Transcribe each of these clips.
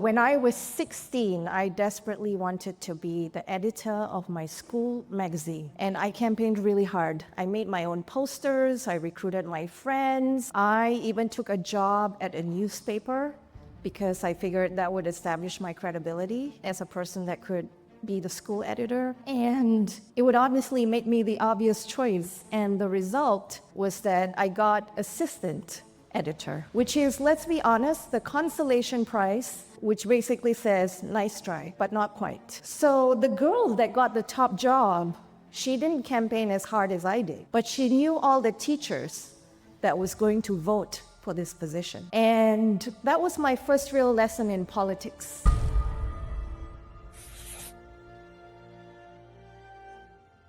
When I was 16, I desperately wanted to be the editor of my school magazine, and I campaigned really hard. I made my own posters, I recruited my friends, I even took a job at a newspaper because I figured that would establish my credibility as a person that could be the school editor, and it would obviously make me the obvious choice. And the result was that I got assistant editor, which is, let's be honest, the consolation prize, which basically says, nice try, but not quite. So the girl that got the top job, she didn't campaign as hard as I did, but she knew all the teachers that was going to vote for this position. And that was my first real lesson in politics.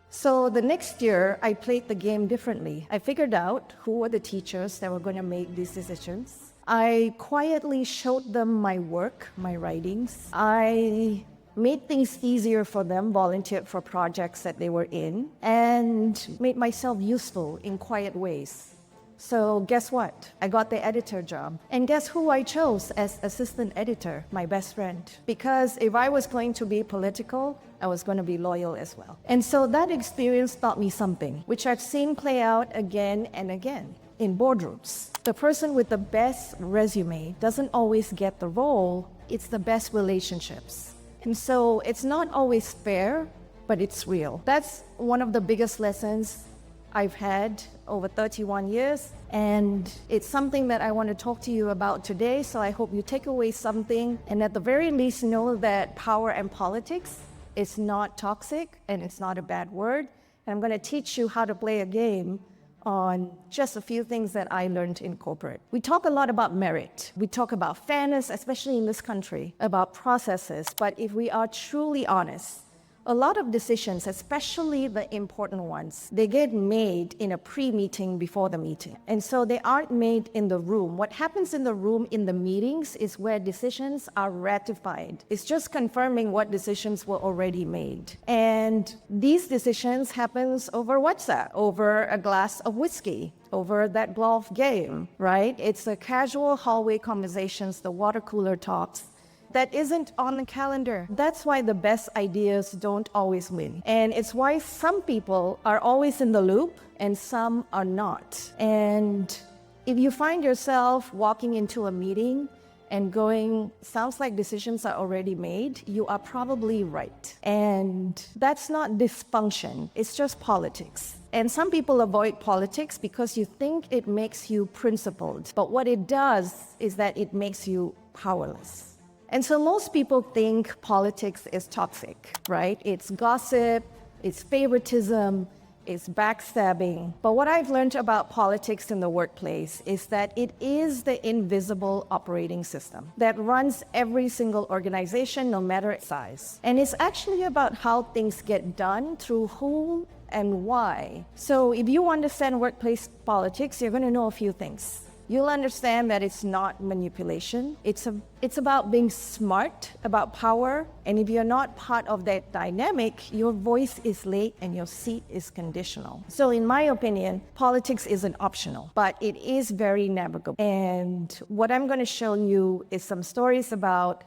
So the next year, I played the game differently. I figured out who were the teachers that were going to make these decisions. I quietly showed them my work, my writings. I made things easier for them, volunteered for projects that they were in, and made myself useful in quiet ways. So guess what? I got the editor job. And guess who I chose as assistant editor? My best friend. Because if I was going to be political, I was going to be loyal as well. And so that experience taught me something, which I've seen play out again and again in boardrooms. The person with the best resume doesn't always get the role, it's the best relationships. And so it's not always fair, but it's real. That's one of the biggest lessons I've had over 31 years, and it's something that I want to talk to you about today, so I hope you take away something, and at the very least know that power and politics is not toxic, and it's not a bad word, and I'm going to teach you how to play a game on just a few things that I learned in corporate. We talk a lot about merit. We talk about fairness, especially in this country, about processes, but if we are truly honest, a lot of decisions, especially the important ones, they get made in a pre-meeting before the meeting. And so they aren't made in the room. What happens in the room in the meetings is where decisions are ratified. It's just confirming what decisions were already made. And these decisions happens over WhatsApp, over a glass of whiskey, over that golf game, right? It's the casual hallway conversations, the water cooler talks, that isn't on the calendar. That's why the best ideas don't always win. And it's why some people are always in the loop and some are not. And if you find yourself walking into a meeting and going, sounds like decisions are already made, you are probably right. And that's not dysfunction, it's just politics. And some people avoid politics because you think it makes you principled. But what it does is that it makes you powerless. And so most people think politics is toxic, right? It's gossip, it's favoritism, it's backstabbing. But what I've learned about politics in the workplace is that it is the invisible operating system that runs every single organization, no matter its size. And it's actually about how things get done, through whom and why. So if you understand workplace politics, you're going to know a few things. You'll understand that it's not manipulation. It's about being smart, about power. And if you're not part of that dynamic, your voice is late and your seat is conditional. So in my opinion, politics isn't optional, but it is very navigable. And what I'm going to show you is some stories about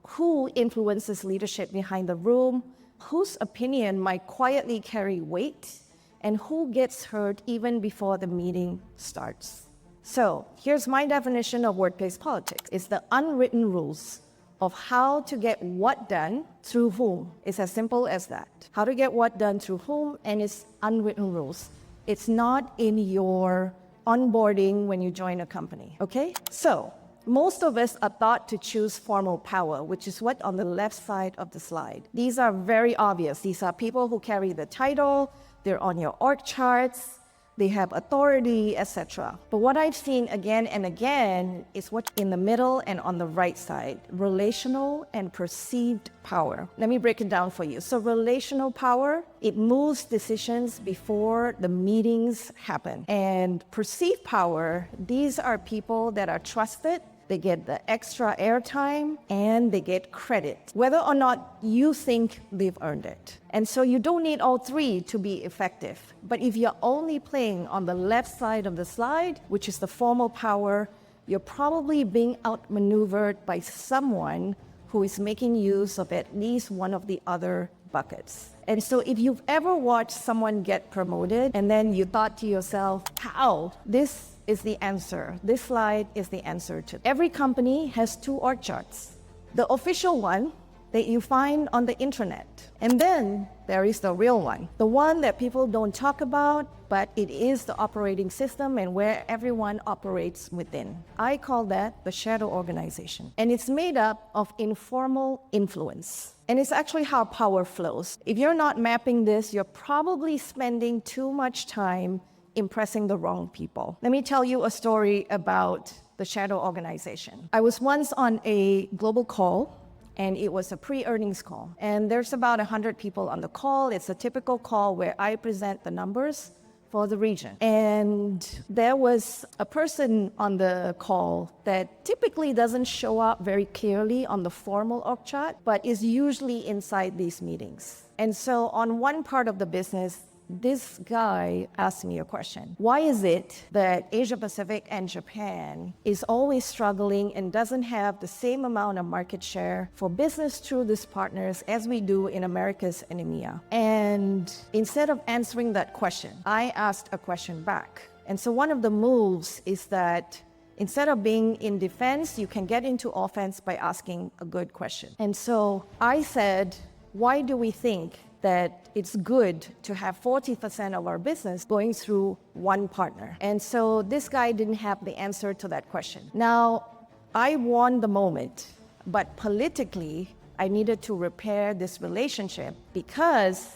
who influences leadership behind the room, whose opinion might quietly carry weight, and who gets heard even before the meeting starts. So here's my definition of workplace politics. It's the unwritten rules of how to get what done through whom. It's as simple as that. How to get what done through whom, and it's unwritten rules. It's not in your onboarding when you join a company, okay? So most of us are taught to choose formal power, which is what on the left side of the slide. These are very obvious. These are people who carry the title, they're on your org charts, they have authority, etc. But what I've seen again and again is what's in the middle and on the right side, relational and perceived power. Let me break it down for you. So relational power, it moves decisions before the meetings happen. And perceived power, these are people that are trusted, they get the extra airtime, and they get credit, whether or not you think they've earned it. And so you don't need all three to be effective. But if you're only playing on the left side of the slide, which is the formal power, you're probably being outmaneuvered by someone who is making use of at least one of the other buckets. And so if you've ever watched someone get promoted and then you thought to yourself, how? This is the answer. This slide is the answer to it. Every company has two org charts. The official one that you find on the internet. And then there is the real one, the one that people don't talk about, but it is the operating system and where everyone operates within. I call that the shadow organization. And it's made up of informal influence. And it's actually how power flows. If you're not mapping this, you're probably spending too much time impressing the wrong people. Let me tell you a story about the shadow organization. I was once on a global call, and it was a pre-earnings call. And there's about 100 people on the call. It's a typical call where I present the numbers for the region. And there was a person on the call that typically doesn't show up very clearly on the formal org chart, but is usually inside these meetings. And so on one part of the business, this guy asked me a question. Why is it that Asia Pacific and Japan is always struggling and doesn't have the same amount of market share for business through these partners as we do in Americas and EMEA? And instead of answering that question, I asked a question back. And so one of the moves is that instead of being in defense, you can get into offense by asking a good question. And so I said, why do we think that it's good to have 40% of our business going through one partner? And so this guy didn't have the answer to that question. Now, I won the moment, but politically, I needed to repair this relationship because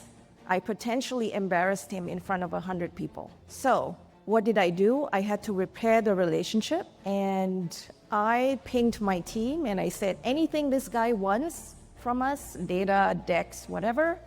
I potentially embarrassed him in front of 100 people. So what did I do? I had to repair the relationship, and I pinged my team and I said, anything this guy wants from us, data, decks, whatever,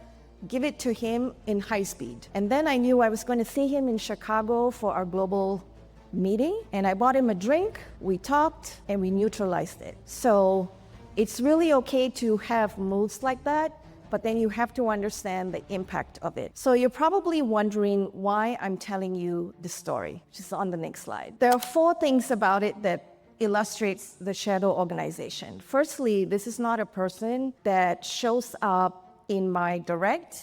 give it to him in high speed. And then I knew I was going to see him in Chicago for our global meeting, and I bought him a drink, we talked, and we neutralized it. So it's really okay to have moves like that, but then you have to understand the impact of it. So you're probably wondering why I'm telling you this story, which is on the next slide. There are 4 things about it that illustrates the shadow organization. Firstly, this is not a person that shows up in my direct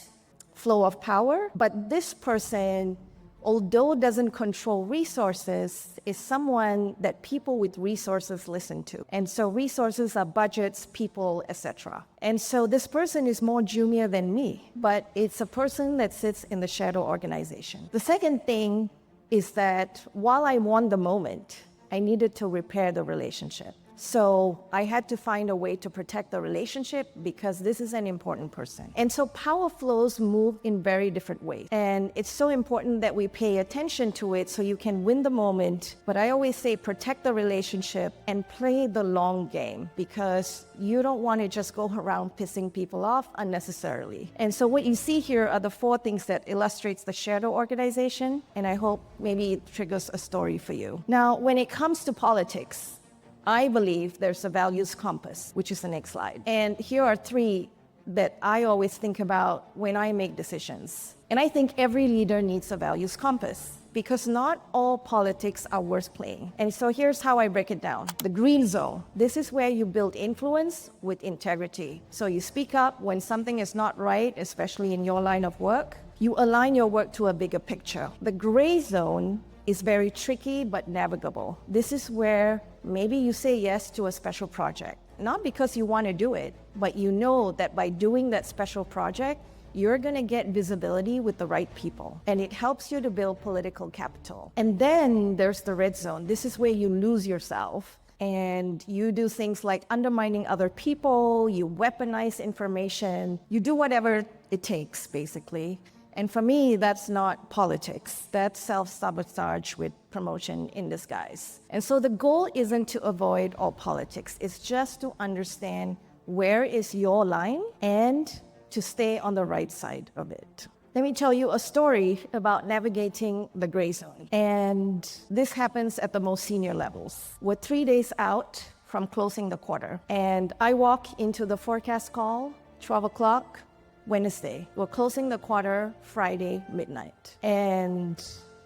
flow of power, but this person, although doesn't control resources, is someone that people with resources listen to. And so resources are budgets, people, etc. And so this person is more junior than me, but it's a person that sits in the shadow organization. The second thing is that while I won the moment, I needed to repair the relationship. So I had to find a way to protect the relationship because this is an important person. And so power flows move in very different ways. And it's so important that we pay attention to it so you can win the moment. But I always say protect the relationship and play the long game, because you don't want to just go around pissing people off unnecessarily. And so what you see here are the 4 things that illustrates the shadow organization. And I hope maybe it triggers a story for you. Now, when it comes to politics, I believe there's a values compass, which is the next slide. And here are 3 that I always think about when I make decisions. And I think every leader needs a values compass, because not all politics are worth playing. And so here's how I break it down. The green zone. This is where you build influence with integrity. So you speak up when something is not right, especially in your line of work. You align your work to a bigger picture. The gray zone is very tricky but navigable. This is where maybe you say yes to a special project, not because you want to do it, but you know that by doing that special project, you're going to get visibility with the right people, and it helps you to build political capital. And then there's the red zone. This is where you lose yourself and you do things like undermining other people, you weaponize information, you do whatever it takes, basically. And for me, that's not politics. That's self-sabotage with promotion in disguise. And so the goal isn't to avoid all politics. It's just to understand where is your line and to stay on the right side of it. Let me tell you a story about navigating the gray zone. And this happens at the most senior levels. We're 3 days out from closing the quarter. And I walk into the forecast call, 12 o'clock, Wednesday. We're closing the quarter Friday midnight. And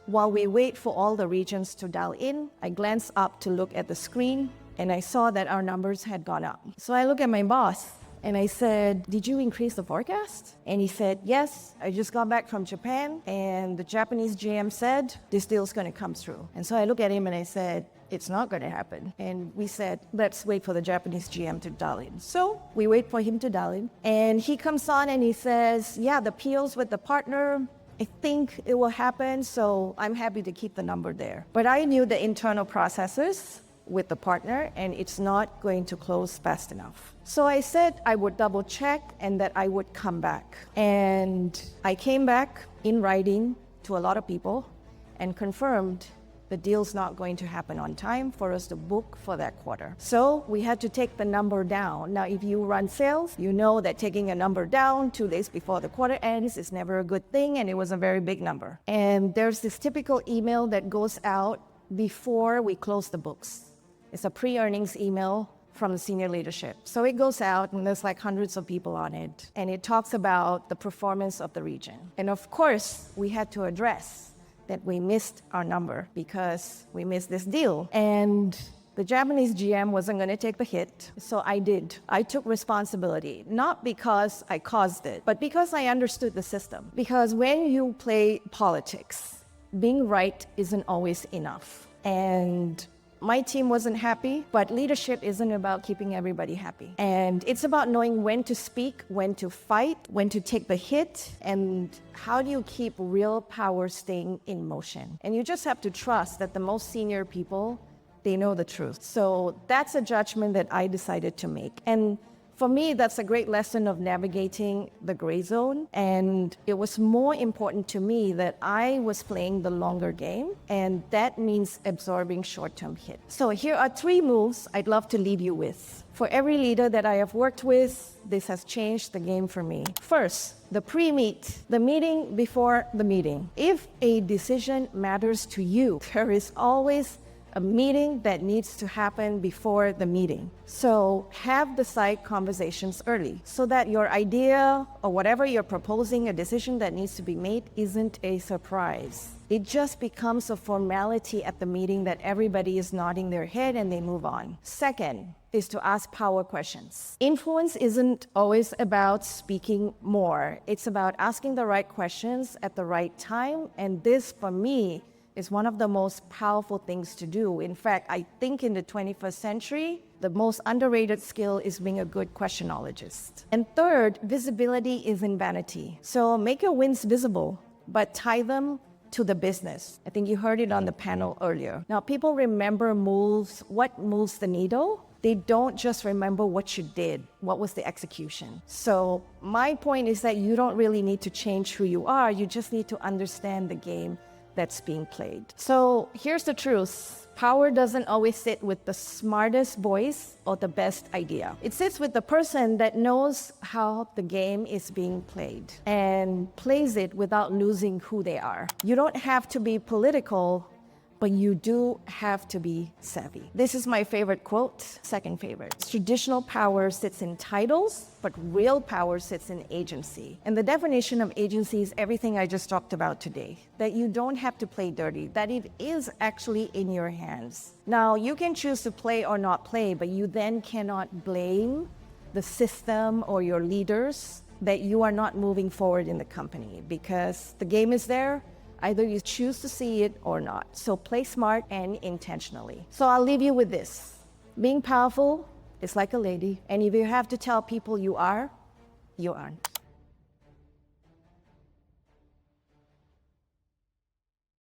while we wait for all the regions to dial in, I glanced up to look at the screen and I saw that our numbers had gone up. So I looked at my boss and I said, "Did you increase the forecast?" And he said, "Yes, I just got back from Japan and the Japanese GM said this deal's gonna come through." And so I looked at him and I said, "It's not gonna happen." And we said, "Let's wait for the Japanese GM to dial in." So we wait for him to dial in and he comes on and he says, "Yeah, the PO's with the partner, I think it will happen, so I'm happy to keep the number there." But I knew the internal processes with the partner and it's not going to close fast enough. So I said I would double check and that I would come back. And I came back in writing to a lot of people and confirmed the deal's not going to happen on time for us to book for that quarter. So we had to take the number down. Now, if you run sales, you know that taking a number down 2 days before the quarter ends is never a good thing, and it was a very big number. And there's this typical email that goes out before we close the books. It's a pre-earnings email from the senior leadership. So it goes out and there's like hundreds of people on it. And it talks about the performance of the region. And of course, we had to address that we missed our number because we missed this deal. And the Japanese GM wasn't going to take the hit, so I did. I took responsibility, not because I caused it, but because I understood the system. Because when you play politics, being right isn't always enough. And my team wasn't happy, but leadership isn't about keeping everybody happy. And it's about knowing when to speak, when to fight, when to take the hit, and how do you keep real power staying in motion. And you just have to trust that the most senior people, they know the truth. So that's a judgment that I decided to make. And for me, that's a great lesson of navigating the gray zone. And it was more important to me that I was playing the longer game, and that means absorbing short-term hits. So here are 3 moves I'd love to leave you with. For every leader that I have worked with, this has changed the game for me. First, the pre-meet, the meeting before the meeting. If a decision matters to you, there is always a meeting that needs to happen before the meeting. So have the side conversations early so that your idea or whatever you're proposing, a decision that needs to be made, isn't a surprise. It just becomes a formality at the meeting that everybody is nodding their head and they move on. Second is to ask power questions. Influence isn't always about speaking more. It's about asking the right questions at the right time. And this, for me, is one of the most powerful things to do. In fact, I think in the 21st century, the most underrated skill is being a good questionologist. And third, visibility isn't vanity. So make your wins visible, but tie them to the business. I think you heard it on the panel earlier. Now, people remember moves, what moves the needle. They don't just remember what you did, what was the execution. So my point is that you don't really need to change who you are. You just need to understand the game that's being played. So here's the truth. Power doesn't always sit with the smartest voice or the best idea. It sits with the person that knows how the game is being played and plays it without losing who they are. You don't have to be political, but you do have to be savvy. This is my favorite quote, second favorite. Traditional power sits in titles, but real power sits in agency. And the definition of agency is everything I just talked about today, that you don't have to play dirty, that it is actually in your hands. Now, you can choose to play or not play, but you then cannot blame the system or your leaders that you are not moving forward in the company, because the game is there. Either you choose to see it or not. So play smart and intentionally. So I'll leave you with this. Being powerful is like a lady. And if you have to tell people you are, you aren't.